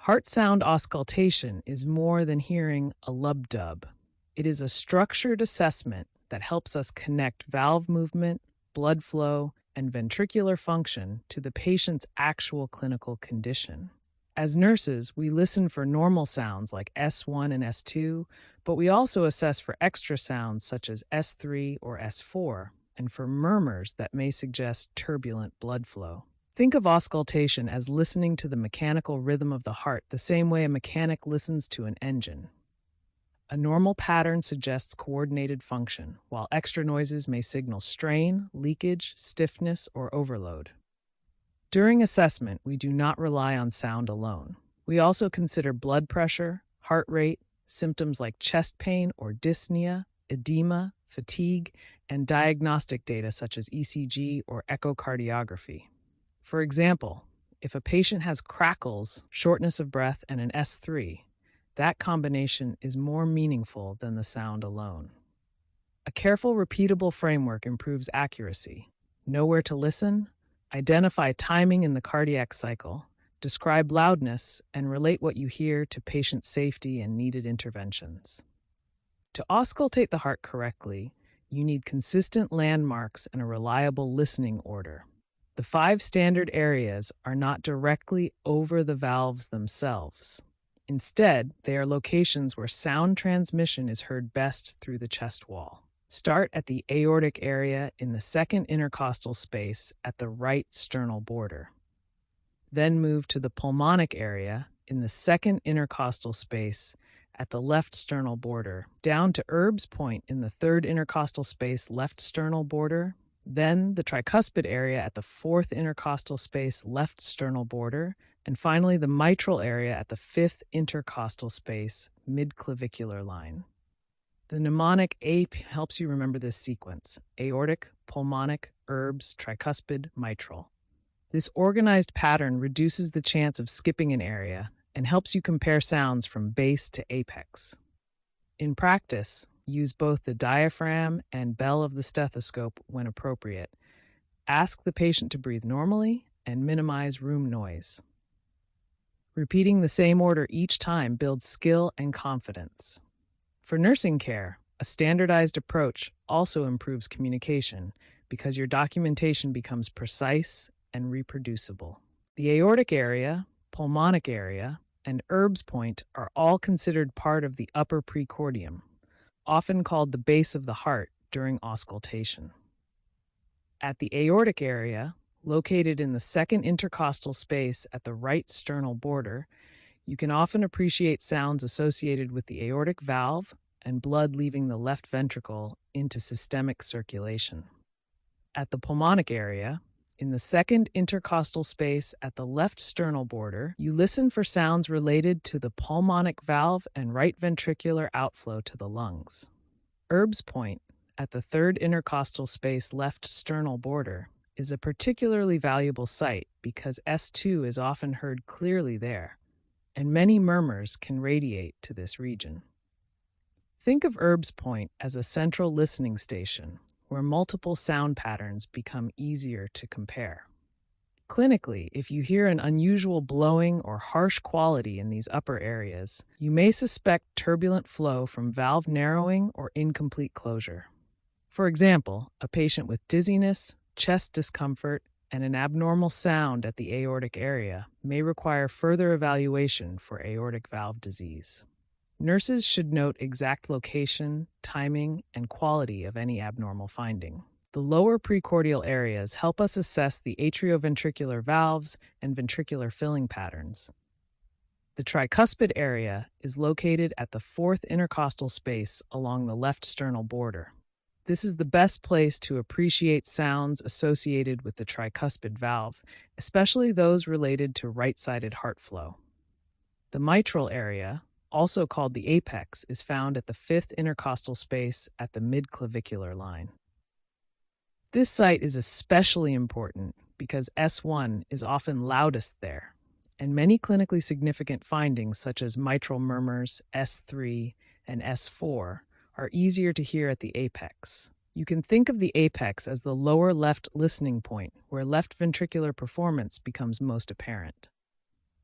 Heart sound auscultation is more than hearing a lub-dub. It is a structured assessment that helps us connect valve movement, blood flow, and ventricular function to the patient's actual clinical condition. As nurses, we listen for normal sounds like S1 and S2, but we also assess for extra sounds such as S3 or S4, and for murmurs that may suggest turbulent blood flow. Think of auscultation as listening to the mechanical rhythm of the heart the same way a mechanic listens to an engine. A normal pattern suggests coordinated function, while extra noises may signal strain, leakage, stiffness, or overload. During assessment, we do not rely on sound alone. We also consider blood pressure, heart rate, symptoms like chest pain or dyspnea, edema, fatigue, and diagnostic data such as ECG or echocardiography. For example, if a patient has crackles, shortness of breath, and an S3, that combination is more meaningful than the sound alone. A careful, repeatable framework improves accuracy. Know where to listen, identify timing in the cardiac cycle, describe loudness, and relate what you hear to patient safety and needed interventions. To auscultate the heart correctly, you need consistent landmarks and a reliable listening order. The 5 standard areas are not directly over the valves themselves. Instead, they are locations where sound transmission is heard best through the chest wall. Start at the aortic area in the second intercostal space at the right sternal border. Then move to the pulmonic area in the second intercostal space at the left sternal border, down to Erb's point in the third intercostal space left sternal border, then the tricuspid area at the fourth intercostal space left sternal border, and finally the mitral area at the fifth intercostal space mid-clavicular line. The mnemonic APE helps you remember this sequence: aortic, pulmonic, Erb's, tricuspid, mitral. This organized pattern reduces the chance of skipping an area and helps you compare sounds from base to apex. In practice, use both the diaphragm and bell of the stethoscope when appropriate. Ask the patient to breathe normally and minimize room noise. Repeating the same order each time builds skill and confidence. For nursing care, a standardized approach also improves communication because your documentation becomes precise and reproducible. The aortic area, pulmonic area, and Erb's point are all considered part of the upper precordium, often called the base of the heart during auscultation. At the aortic area, located in the second intercostal space at the right sternal border, you can often appreciate sounds associated with the aortic valve and blood leaving the left ventricle into systemic circulation. At the pulmonic area, in the second intercostal space at the left sternal border, you listen for sounds related to the pulmonic valve and right ventricular outflow to the lungs. Erb's point, at the third intercostal space left sternal border, is a particularly valuable site because S2 is often heard clearly there, and many murmurs can radiate to this region. Think of Erb's point as a central listening station where multiple sound patterns become easier to compare. Clinically, if you hear an unusual blowing or harsh quality in these upper areas, you may suspect turbulent flow from valve narrowing or incomplete closure. For example, a patient with dizziness, chest discomfort, and an abnormal sound at the aortic area may require further evaluation for aortic valve disease. Nurses should note exact location, timing, and quality of any abnormal finding. The lower precordial areas help us assess the atrioventricular valves and ventricular filling patterns. The tricuspid area is located at the fourth intercostal space along the left sternal border. This is the best place to appreciate sounds associated with the tricuspid valve, especially those related to right-sided heart flow. The mitral area, also called the apex, is found at the fifth intercostal space at the mid-clavicular line. This site is especially important because S1 is often loudest there, and many clinically significant findings such as mitral murmurs, S3, and S4 are easier to hear at the apex. You can think of the apex as the lower left listening point where left ventricular performance becomes most apparent.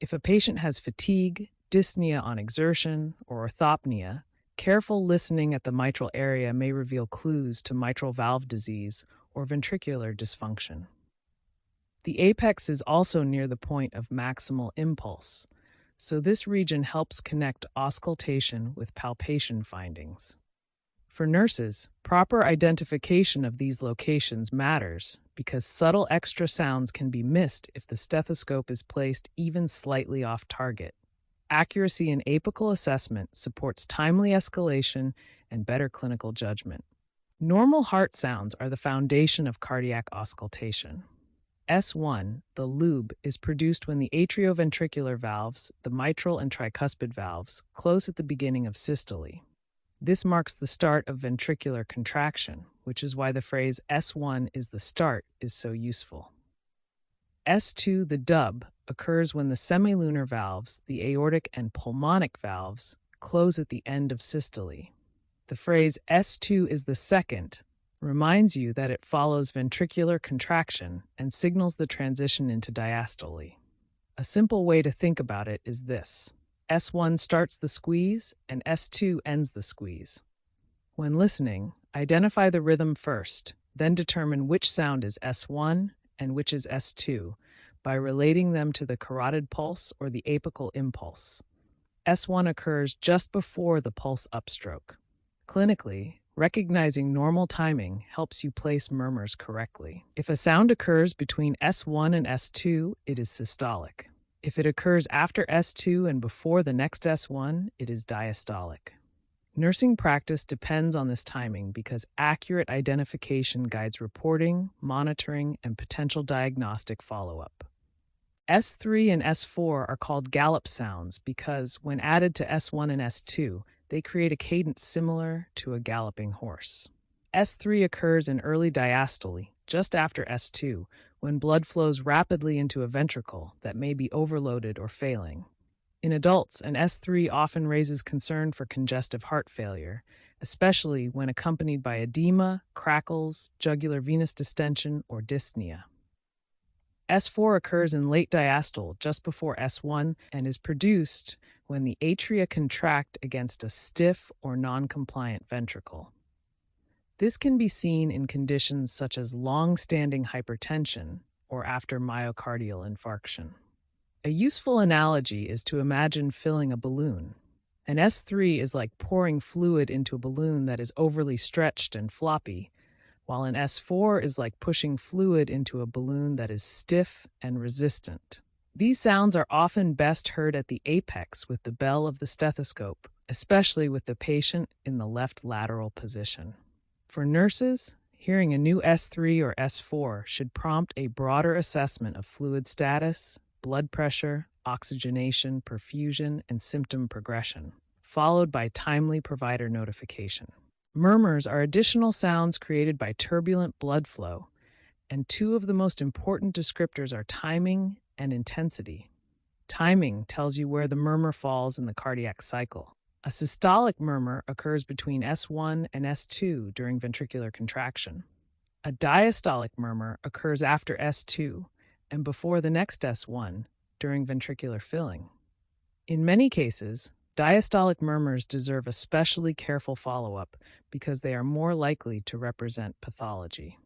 If a patient has fatigue, dyspnea on exertion, or orthopnea, careful listening at the mitral area may reveal clues to mitral valve disease or ventricular dysfunction. The apex is also near the point of maximal impulse, so this region helps connect auscultation with palpation findings. For nurses, proper identification of these locations matters because subtle extra sounds can be missed if the stethoscope is placed even slightly off target. Accuracy in apical assessment supports timely escalation and better clinical judgment. Normal heart sounds are the foundation of cardiac auscultation. S1, the lube, is produced when the atrioventricular valves, the mitral and tricuspid valves, close at the beginning of systole. This marks the start of ventricular contraction, which is why the phrase S1 is the start is so useful. S2, the dub, occurs when the semilunar valves, the aortic and pulmonic valves, close at the end of systole. The phrase S2 is the second reminds you that it follows ventricular contraction and signals the transition into diastole. A simple way to think about it is this. S1 starts the squeeze and S2 ends the squeeze. When listening, identify the rhythm first, then determine which sound is S1 and which is S2 by relating them to the carotid pulse or the apical impulse. S1 occurs just before the pulse upstroke. Clinically, recognizing normal timing helps you place murmurs correctly. If a sound occurs between S1 and S2, it is systolic. If it occurs after S2 and before the next S1, it is diastolic. Nursing practice depends on this timing because accurate identification guides reporting, monitoring, and potential diagnostic follow-up. S3 and S4 are called gallop sounds because, when added to S1 and S2, they create a cadence similar to a galloping horse. S3 occurs in early diastole, just after S2, when blood flows rapidly into a ventricle that may be overloaded or failing. In adults, an S3 often raises concern for congestive heart failure, especially when accompanied by edema, crackles, jugular venous distension, or dyspnea. S4 occurs in late diastole, just before S1, and is produced when the atria contract against a stiff or non-compliant ventricle. This can be seen in conditions such as long-standing hypertension or after myocardial infarction. A useful analogy is to imagine filling a balloon. An S3 is like pouring fluid into a balloon that is overly stretched and floppy, while an S4 is like pushing fluid into a balloon that is stiff and resistant. These sounds are often best heard at the apex with the bell of the stethoscope, especially with the patient in the left lateral position. For nurses, hearing a new S3 or S4 should prompt a broader assessment of fluid status, blood pressure, oxygenation, perfusion, and symptom progression, followed by timely provider notification. Murmurs are additional sounds created by turbulent blood flow, and two of the most important descriptors are timing and intensity. Timing tells you where the murmur falls in the cardiac cycle. A systolic murmur occurs between S1 and S2 during ventricular contraction. A diastolic murmur occurs after S2 and before the next S1 during ventricular filling. In many cases, diastolic murmurs deserve especially careful follow-up because they are more likely to represent pathology.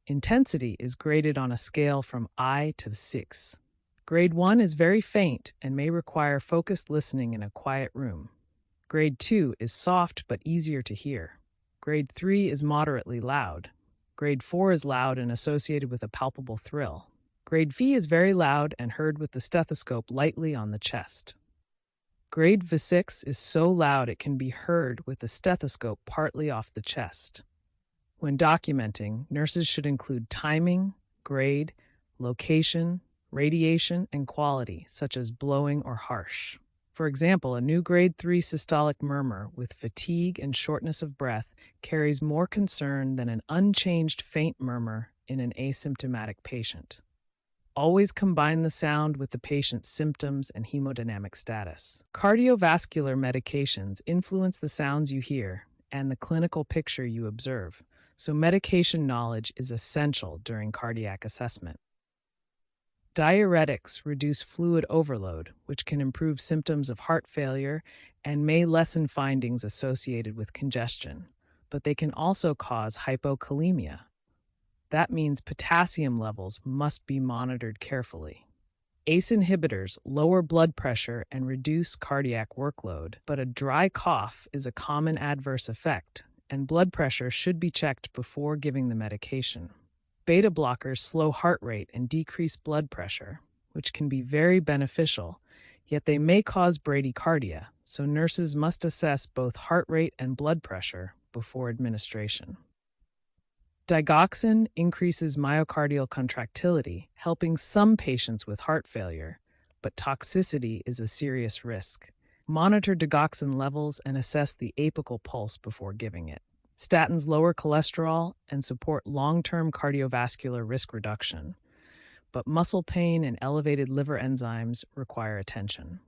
Intensity is graded on a scale from I to 6. Grade 1 is very faint and may require focused listening in a quiet room. Grade 2 is soft but easier to hear. Grade 3 is moderately loud. Grade 4 is loud and associated with a palpable thrill. Grade V is very loud and heard with the stethoscope lightly on the chest. Grade V6 is so loud it can be heard with the stethoscope partly off the chest. When documenting, nurses should include timing, grade, location, radiation, and quality, such as blowing or harsh. For example, a new grade 3 systolic murmur with fatigue and shortness of breath carries more concern than an unchanged faint murmur in an asymptomatic patient. Always combine the sound with the patient's symptoms and hemodynamic status. Cardiovascular medications influence the sounds you hear and the clinical picture you observe, so medication knowledge is essential during cardiac assessment. Diuretics reduce fluid overload, which can improve symptoms of heart failure and may lessen findings associated with congestion, but they can also cause hypokalemia. That means potassium levels must be monitored carefully. ACE inhibitors lower blood pressure and reduce cardiac workload, but a dry cough is a common adverse effect, and blood pressure should be checked before giving the medication. Beta blockers slow heart rate and decrease blood pressure, which can be very beneficial, yet they may cause bradycardia, so nurses must assess both heart rate and blood pressure before administration. Digoxin increases myocardial contractility, helping some patients with heart failure, but toxicity is a serious risk. Monitor digoxin levels and assess the apical pulse before giving it. Statins lower cholesterol and support long-term cardiovascular risk reduction, but muscle pain and elevated liver enzymes require attention.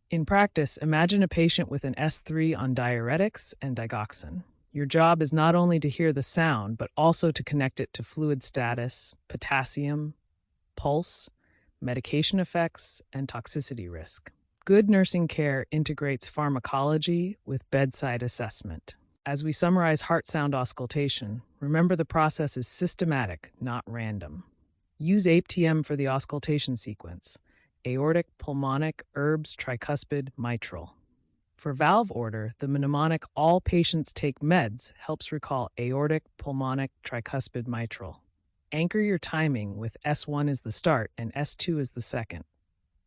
In practice, imagine a patient with an S3 on diuretics and digoxin. Your job is not only to hear the sound, but also to connect it to fluid status, potassium, pulse, medication effects, and toxicity risk. Good nursing care integrates pharmacology with bedside assessment. As we summarize heart sound auscultation, remember the process is systematic, not random. Use APTM for the auscultation sequence: aortic, pulmonic, herbs, tricuspid, mitral. For valve order, the mnemonic "all patients take meds" helps recall aortic, pulmonic, tricuspid, mitral. Anchor your timing with S1 is the start and S2 is the second.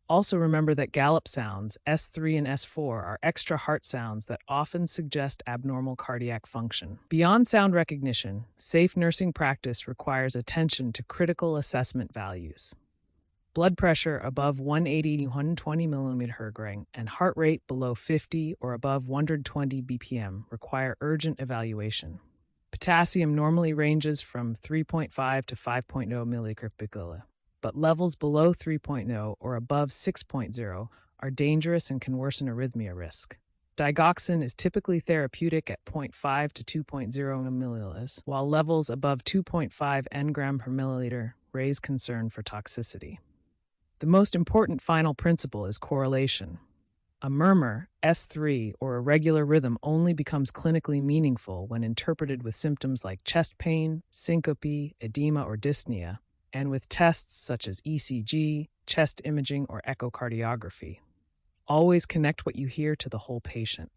Also remember that gallop sounds, S3 and S4, are extra heart sounds that often suggest abnormal cardiac function. Beyond sound recognition, safe nursing practice requires attention to critical assessment values. Blood pressure above 180/120 mm/Hg and heart rate below 50 or above 120 bpm require urgent evaluation. Potassium normally ranges from 3.5 to 5.0 mg/kg, but levels below 3.0 or above 6.0 are dangerous and can worsen arrhythmia risk. Digoxin is typically therapeutic at 0.5 to 2.0 ml, while levels above 2.5 ng/ml raise concern for toxicity. The most important final principle is correlation. A murmur, S3, or irregular rhythm only becomes clinically meaningful when interpreted with symptoms like chest pain, syncope, edema, or dyspnea, and with tests such as ECG, chest imaging, or echocardiography. Always connect what you hear to the whole patient.